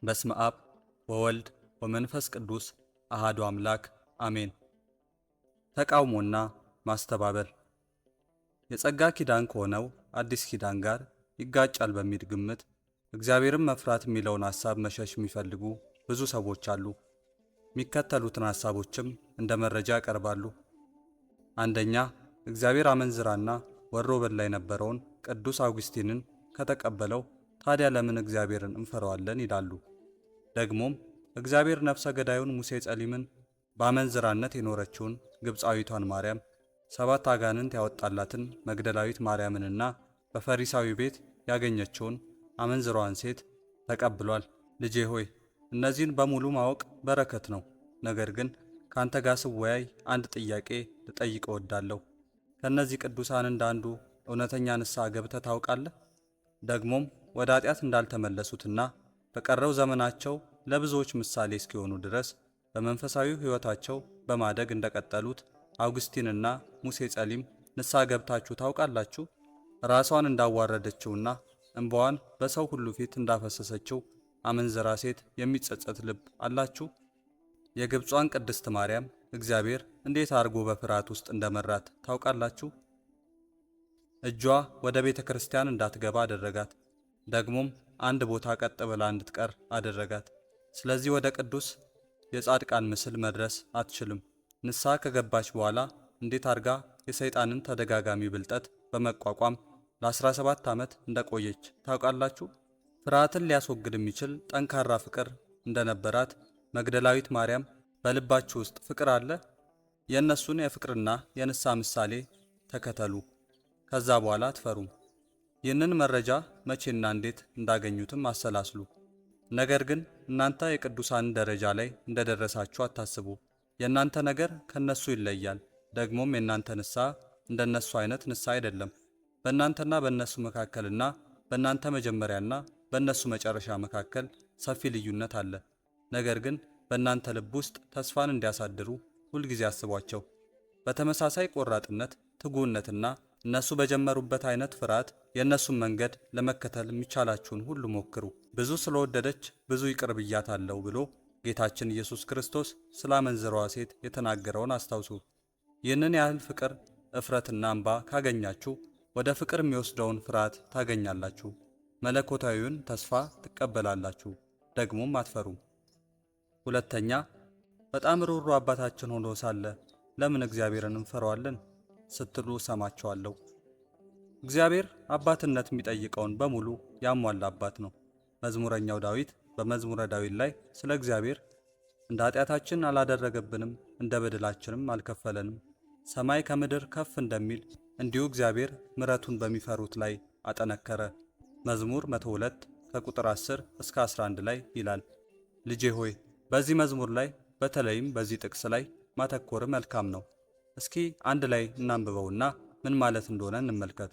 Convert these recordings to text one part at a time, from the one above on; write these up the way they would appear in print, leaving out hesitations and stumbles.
በስመ አብ ወወልድ ወመንፈስ ቅዱስ አሃዱ አምላክ አሜን። ተቃውሞና ማስተባበል የጸጋ ኪዳን ከሆነው አዲስ ኪዳን ጋር ይጋጫል በሚል ግምት እግዚአብሔርን መፍራት የሚለውን ሐሳብ መሸሽ የሚፈልጉ ብዙ ሰዎች አሉ። የሚከተሉትን ሐሳቦችም እንደ መረጃ ያቀርባሉ። አንደኛ፣ እግዚአብሔር አመንዝራና ወሮ በላ የነበረውን ቅዱስ አውግስቲንን ከተቀበለው ታዲያ ለምን እግዚአብሔርን እንፈራዋለን ይላሉ። ደግሞም እግዚአብሔር ነፍሰ ገዳዩን ሙሴ ጸሊምን በአመንዝራነት የኖረችውን ግብፃዊቷን ማርያም፣ 7 አጋንንት ያወጣላትን መግደላዊት ማርያምንና በፈሪሳዊ ቤት ያገኘችውን አመንዝራዋን ሴት ተቀብሏል። ልጄ ሆይ እነዚህን በሙሉ ማወቅ በረከት ነው። ነገር ግን ካንተ ጋር ስወያይ አንድ ጥያቄ ልጠይቅ እወዳለሁ። ከእነዚህ ቅዱሳን እንዳንዱ እውነተኛ ንስሐ ገብተህ ታውቃለህ? ደግሞም ወደ ኃጢአት እንዳልተመለሱትና በቀረው ዘመናቸው ለብዙዎች ምሳሌ እስኪሆኑ ድረስ በመንፈሳዊ ሕይወታቸው በማደግ እንደቀጠሉት አውግስቲንና ሙሴ ጸሊም ንስሐ ገብታችሁ ታውቃላችሁ? ራሷን እንዳዋረደችውና እንባዋን በሰው ሁሉ ፊት እንዳፈሰሰችው አመንዝራ ሴት የሚጸጸት ልብ አላችሁ? የግብጿን ቅድስት ማርያም እግዚአብሔር እንዴት አድርጎ በፍርሃት ውስጥ እንደመራት ታውቃላችሁ? እጇ ወደ ቤተ ክርስቲያን እንዳትገባ አደረጋት። ደግሞም አንድ ቦታ ቀጥ ብላ እንድትቀር አደረጋት። ስለዚህ ወደ ቅዱስ የጻድቃን ምስል መድረስ አትችልም። ንስሐ ከገባች በኋላ እንዴት አድርጋ የሰይጣንን ተደጋጋሚ ብልጠት በመቋቋም ለ17 ዓመት እንደቆየች ታውቃላችሁ? ፍርሃትን ሊያስወግድ የሚችል ጠንካራ ፍቅር እንደነበራት መግደላዊት ማርያም በልባችሁ ውስጥ ፍቅር አለ? የእነሱን የፍቅርና የንስሐ ምሳሌ ተከተሉ። ከዛ በኋላ አትፈሩም። ይህንን መረጃ መቼና እንዴት እንዳገኙትም አሰላስሉ። ነገር ግን እናንተ የቅዱሳን ደረጃ ላይ እንደደረሳችሁ አታስቡ። የእናንተ ነገር ከነሱ ይለያል። ደግሞም የእናንተ ንስሐ እንደነሱ አይነት ንስሐ አይደለም። በእናንተና በእነሱ መካከልና በእናንተ መጀመሪያና በእነሱ መጨረሻ መካከል ሰፊ ልዩነት አለ። ነገር ግን በእናንተ ልብ ውስጥ ተስፋን እንዲያሳድሩ ሁልጊዜ አስቧቸው። በተመሳሳይ ቆራጥነት፣ ትጉህነትና እነሱ በጀመሩበት አይነት ፍርሃት የእነሱን መንገድ ለመከተል የሚቻላችሁን ሁሉ ሞክሩ። ብዙ ስለወደደች ብዙ ይቅር ብያታለሁ ብሎ ጌታችን ኢየሱስ ክርስቶስ ስለ አመንዝራዋ ሴት የተናገረውን አስታውሱ። ይህንን ያህል ፍቅር፣ እፍረትና እንባ ካገኛችሁ ወደ ፍቅር የሚወስደውን ፍርሃት ታገኛላችሁ። መለኮታዊውን ተስፋ ትቀበላላችሁ። ደግሞም አትፈሩም። ሁለተኛ፣ በጣም ሩሩ አባታችን ሆኖ ሳለ ለምን እግዚአብሔርን እንፈራዋለን ስትሉ ሰማቸዋለሁ። እግዚአብሔር አባትነት የሚጠይቀውን በሙሉ ያሟላ አባት ነው። መዝሙረኛው ዳዊት በመዝሙረ ዳዊት ላይ ስለ እግዚአብሔር እንደ ኃጢአታችን አላደረገብንም፣ እንደ በደላችንም አልከፈለንም፣ ሰማይ ከምድር ከፍ እንደሚል እንዲሁ እግዚአብሔር ምሕረቱን በሚፈሩት ላይ አጠነከረ። መዝሙር 102 ከቁጥር 10 እስከ 11 ላይ ይላል። ልጄ ሆይ በዚህ መዝሙር ላይ በተለይም በዚህ ጥቅስ ላይ ማተኮር መልካም ነው። እስኪ አንድ ላይ እናንብበውና ምን ማለት እንደሆነ እንመልከት።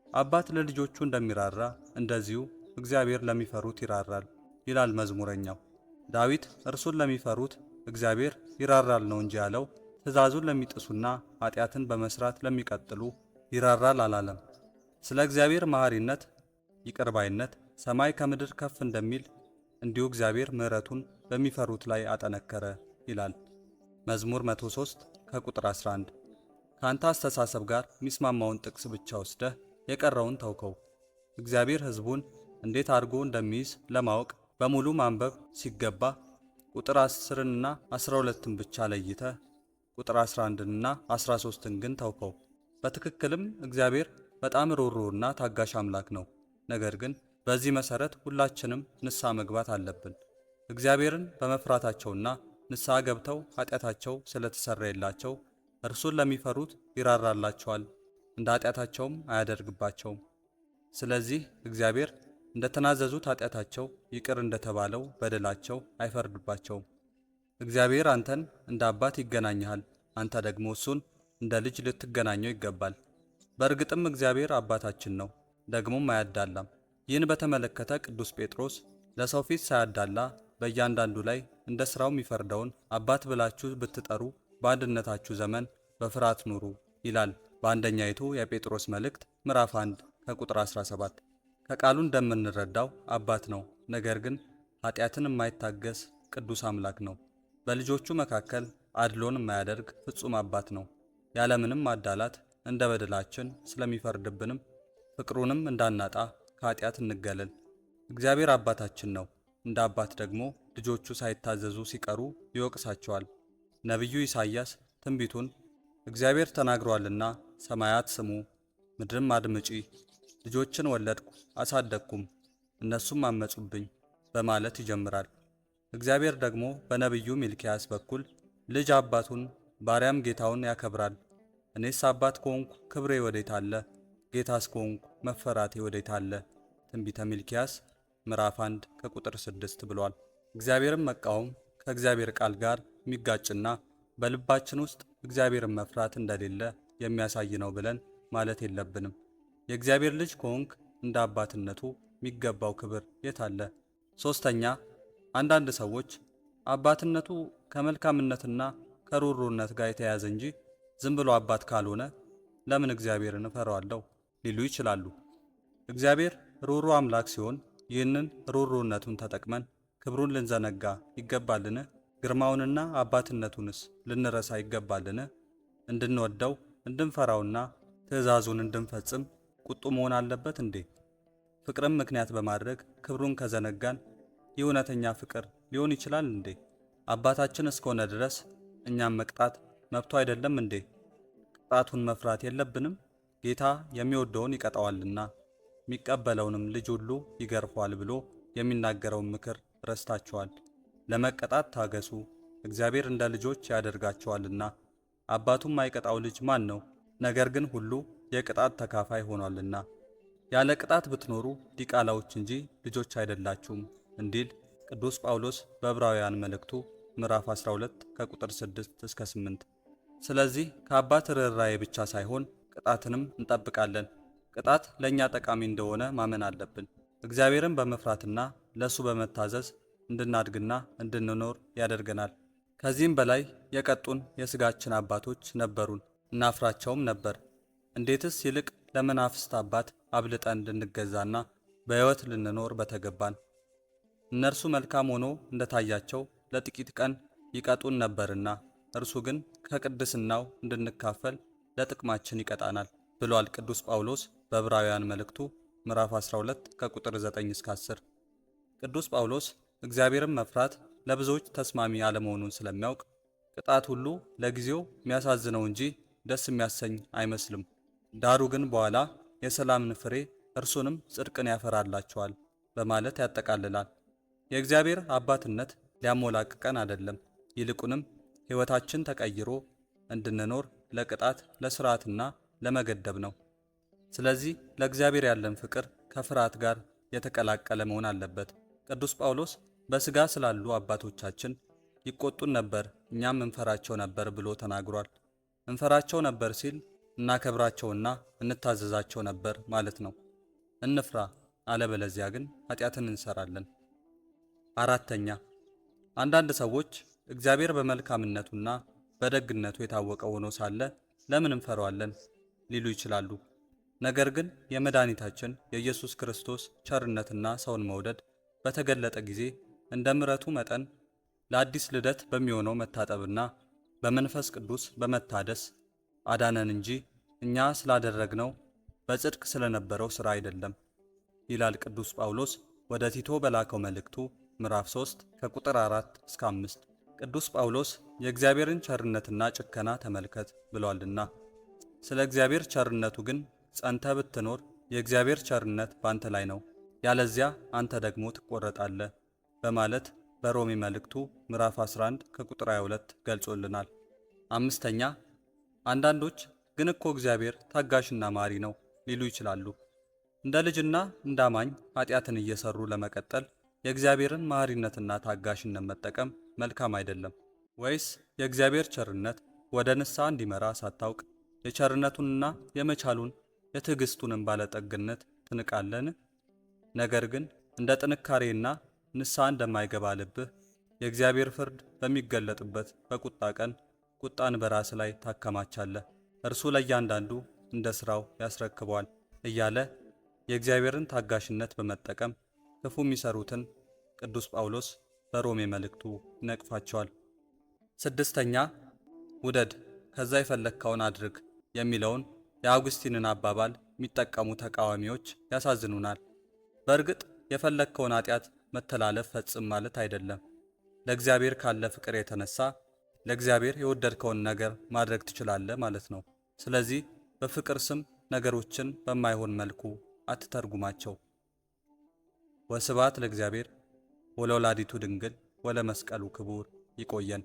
አባት ለልጆቹ እንደሚራራ እንደዚሁ እግዚአብሔር ለሚፈሩት ይራራል ይላል መዝሙረኛው። ዳዊት እርሱን ለሚፈሩት እግዚአብሔር ይራራል ነው እንጂ ያለው ትእዛዙን ለሚጥሱና ኃጢአትን በመስራት ለሚቀጥሉ ይራራል አላለም። ስለ እግዚአብሔር መሐሪነት፣ ይቅርባይነት ሰማይ ከምድር ከፍ እንደሚል እንዲሁ እግዚአብሔር ምሕረቱን በሚፈሩት ላይ አጠነከረ ይላል መዝሙር 103 ከቁጥር 11። ከአንተ አስተሳሰብ ጋር የሚስማማውን ጥቅስ ብቻ ወስደህ የቀረውን ተውከው። እግዚአብሔር ሕዝቡን እንዴት አድርጎ እንደሚይዝ ለማወቅ በሙሉ ማንበብ ሲገባ ቁጥር 10ንና 12ን ብቻ ለይተህ ቁጥር 11ንና 13ን ግን ተውከው። በትክክልም እግዚአብሔር በጣም ሩሩና ታጋሽ አምላክ ነው። ነገር ግን በዚህ መሰረት ሁላችንም ንስሐ መግባት አለብን። እግዚአብሔርን በመፍራታቸውና ንስሐ ገብተው ኃጢአታቸው ስለተሰረየላቸው እርሱን ለሚፈሩት ይራራላቸዋል፣ እንደ ኃጢአታቸውም አያደርግባቸውም። ስለዚህ እግዚአብሔር እንደተናዘዙት ኃጢአታቸው ይቅር እንደተባለው በደላቸው አይፈርድባቸውም። እግዚአብሔር አንተን እንደ አባት ይገናኝሃል፣ አንተ ደግሞ እሱን እንደ ልጅ ልትገናኘው ይገባል። በእርግጥም እግዚአብሔር አባታችን ነው፣ ደግሞም አያዳላም። ይህን በተመለከተ ቅዱስ ጴጥሮስ ለሰው ፊት ሳያዳላ በእያንዳንዱ ላይ እንደ ሥራው የሚፈርደውን አባት ብላችሁ ብትጠሩ በአንድነታችሁ ዘመን በፍርሃት ኑሩ ይላል በአንደኛይቱ የጴጥሮስ መልእክት ምዕራፍ 1 ከቁጥር 17። ከቃሉ እንደምንረዳው አባት ነው። ነገር ግን ኃጢአትን የማይታገስ ቅዱስ አምላክ ነው። በልጆቹ መካከል አድሎን የማያደርግ ፍጹም አባት ነው። ያለምንም ማዳላት እንደ በደላችን ስለሚፈርድብንም ፍቅሩንም እንዳናጣ ከኃጢአት እንገለል። እግዚአብሔር አባታችን ነው። እንደ አባት ደግሞ ልጆቹ ሳይታዘዙ ሲቀሩ ይወቅሳቸዋል። ነቢዩ ኢሳይያስ ትንቢቱን እግዚአብሔር ተናግሯልና ሰማያት ስሙ፣ ምድርም አድምጪ፣ ልጆችን ወለድኩ አሳደግኩም፣ እነሱም አመጹብኝ በማለት ይጀምራል። እግዚአብሔር ደግሞ በነቢዩ ሚልክያስ በኩል ልጅ አባቱን ባሪያም ጌታውን ያከብራል። እኔስ አባት ከሆንኩ ክብሬ ወዴት አለ? ጌታስ ከሆንኩ መፈራቴ ወዴት አለ? ትንቢተ ሚልክያስ ምዕራፍ 1 ከቁጥር 6 ብሏል። እግዚአብሔርን መቃወም ከእግዚአብሔር ቃል ጋር የሚጋጭና በልባችን ውስጥ እግዚአብሔርን መፍራት እንደሌለ የሚያሳይ ነው ብለን ማለት የለብንም። የእግዚአብሔር ልጅ ከሆንክ እንደ አባትነቱ የሚገባው ክብር የት አለ? ሶስተኛ፣ አንዳንድ ሰዎች አባትነቱ ከመልካምነትና ከሩሩነት ጋር የተያያዘ እንጂ ዝም ብሎ አባት ካልሆነ ለምን እግዚአብሔርን እፈራዋለሁ ሊሉ ይችላሉ። እግዚአብሔር ሩሩ አምላክ ሲሆን ይህንን ሩሩነቱን ተጠቅመን ክብሩን ልንዘነጋ ይገባልን? ግርማውንና አባትነቱንስ ልንረሳ ይገባልን? እንድንወደው እንድንፈራውና ትእዛዙን እንድንፈጽም ቁጡ መሆን አለበት እንዴ? ፍቅርን ምክንያት በማድረግ ክብሩን ከዘነጋን ይህ እውነተኛ ፍቅር ሊሆን ይችላል እንዴ? አባታችን እስከሆነ ድረስ እኛም መቅጣት መብቱ አይደለም እንዴ? ቅጣቱን መፍራት የለብንም? ጌታ የሚወደውን ይቀጣዋልና የሚቀበለውንም ልጅ ሁሉ ይገርፈዋል ብሎ የሚናገረውን ምክር ረስታችኋል። ለመቀጣት ታገሱ፣ እግዚአብሔር እንደ ልጆች ያደርጋቸዋልና። አባቱም ማይቀጣው ልጅ ማን ነው? ነገር ግን ሁሉ የቅጣት ተካፋይ ሆኗልና። ያለ ቅጣት ብትኖሩ ዲቃላዎች እንጂ ልጆች አይደላችሁም እንዲል ቅዱስ ጳውሎስ በዕብራውያን መልእክቱ ምዕራፍ 12 ከቁጥር 6 እስከ 8። ስለዚህ ከአባት ርኅራኄ ብቻ ሳይሆን ቅጣትንም እንጠብቃለን። ቅጣት ለእኛ ጠቃሚ እንደሆነ ማመን አለብን። እግዚአብሔርን በመፍራትና ለእሱ በመታዘዝ እንድናድግና እንድንኖር ያደርገናል። ከዚህም በላይ የቀጡን የሥጋችን አባቶች ነበሩን፣ እናፍራቸውም ነበር። እንዴትስ ይልቅ ለመናፍስት አባት አብልጠን ልንገዛና በሕይወት ልንኖር በተገባን። እነርሱ መልካም ሆኖ እንደታያቸው ለጥቂት ቀን ይቀጡን ነበርና እርሱ ግን ከቅድስናው እንድንካፈል ለጥቅማችን ይቀጣናል ብሏል ቅዱስ ጳውሎስ በዕብራውያን መልእክቱ ምዕራፍ 12 ከቁጥር 9 እስከ 10። ቅዱስ ጳውሎስ እግዚአብሔርን መፍራት ለብዙዎች ተስማሚ አለመሆኑን ስለሚያውቅ ቅጣት ሁሉ ለጊዜው የሚያሳዝነው እንጂ ደስ የሚያሰኝ አይመስልም። ዳሩ ግን በኋላ የሰላምን ፍሬ እርሱንም ጽድቅን ያፈራላቸዋል በማለት ያጠቃልላል። የእግዚአብሔር አባትነት ሊያሞላቅቀን አይደለም፣ ይልቁንም ሕይወታችን ተቀይሮ እንድንኖር ለቅጣት ለሥርዓትና ለመገደብ ነው። ስለዚህ ለእግዚአብሔር ያለን ፍቅር ከፍርሃት ጋር የተቀላቀለ መሆን አለበት። ቅዱስ ጳውሎስ በሥጋ ስላሉ አባቶቻችን ይቆጡን ነበር፣ እኛም እንፈራቸው ነበር ብሎ ተናግሯል። እንፈራቸው ነበር ሲል እናከብራቸውና እንታዘዛቸው ነበር ማለት ነው። እንፍራ፣ አለበለዚያ ግን ኃጢአትን እንሰራለን። አራተኛ፣ አንዳንድ ሰዎች እግዚአብሔር በመልካምነቱና በደግነቱ የታወቀ ሆኖ ሳለ ለምን እንፈራዋለን ሊሉ ይችላሉ። ነገር ግን የመድኃኒታችን የኢየሱስ ክርስቶስ ቸርነትና ሰውን መውደድ በተገለጠ ጊዜ እንደ ምሕረቱ መጠን ለአዲስ ልደት በሚሆነው መታጠብና በመንፈስ ቅዱስ በመታደስ አዳነን እንጂ እኛ ስላደረግነው በጽድቅ ስለነበረው ሥራ አይደለም ይላል ቅዱስ ጳውሎስ ወደ ቲቶ በላከው መልእክቱ ምዕራፍ 3 ከቁጥር 4 እስከ 5። ቅዱስ ጳውሎስ የእግዚአብሔርን ቸርነትና ጭከና ተመልከት ብሏልና፣ ስለ እግዚአብሔር ቸርነቱ ግን ጸንተ ብትኖር የእግዚአብሔር ቸርነት ባንተ ላይ ነው፣ ያለዚያ አንተ ደግሞ ትቆረጣለህ በማለት በሮሜ መልእክቱ ምዕራፍ 11 ከቁጥር 22 ገልጾልናል። አምስተኛ፣ አንዳንዶች ግን እኮ እግዚአብሔር ታጋሽና ማሪ ነው ሊሉ ይችላሉ። እንደ ልጅና እንደ አማኝ ኃጢአትን እየሰሩ ለመቀጠል የእግዚአብሔርን ማሪነትና ታጋሽነት መጠቀም መልካም አይደለም? ወይስ የእግዚአብሔር ቸርነት ወደ ንስሐ እንዲመራ ሳታውቅ የቸርነቱንና የመቻሉን የትዕግስቱንም ባለጠግነት ትንቃለን? ነገር ግን እንደ ጥንካሬና ንስሐ እንደማይገባ ልብህ የእግዚአብሔር ፍርድ በሚገለጥበት በቁጣ ቀን ቁጣን በራስ ላይ ታከማቻለህ፣ እርሱ ለእያንዳንዱ እንደ ሥራው ያስረክበዋል እያለ የእግዚአብሔርን ታጋሽነት በመጠቀም ክፉ የሚሰሩትን ቅዱስ ጳውሎስ በሮሜ መልእክቱ ይነቅፋቸዋል። ስድስተኛ ውደድ ከዛ የፈለግከውን አድርግ የሚለውን የአውግስቲንን አባባል የሚጠቀሙ ተቃዋሚዎች ያሳዝኑናል። በእርግጥ የፈለግከውን ኃጢአት መተላለፍ ፈጽም ማለት አይደለም። ለእግዚአብሔር ካለ ፍቅር የተነሳ ለእግዚአብሔር የወደድከውን ነገር ማድረግ ትችላለህ ማለት ነው። ስለዚህ በፍቅር ስም ነገሮችን በማይሆን መልኩ አትተርጉማቸው። ወስብሐት ለእግዚአብሔር ወለወላዲቱ ድንግል ወለመስቀሉ ክቡር። ይቆየን።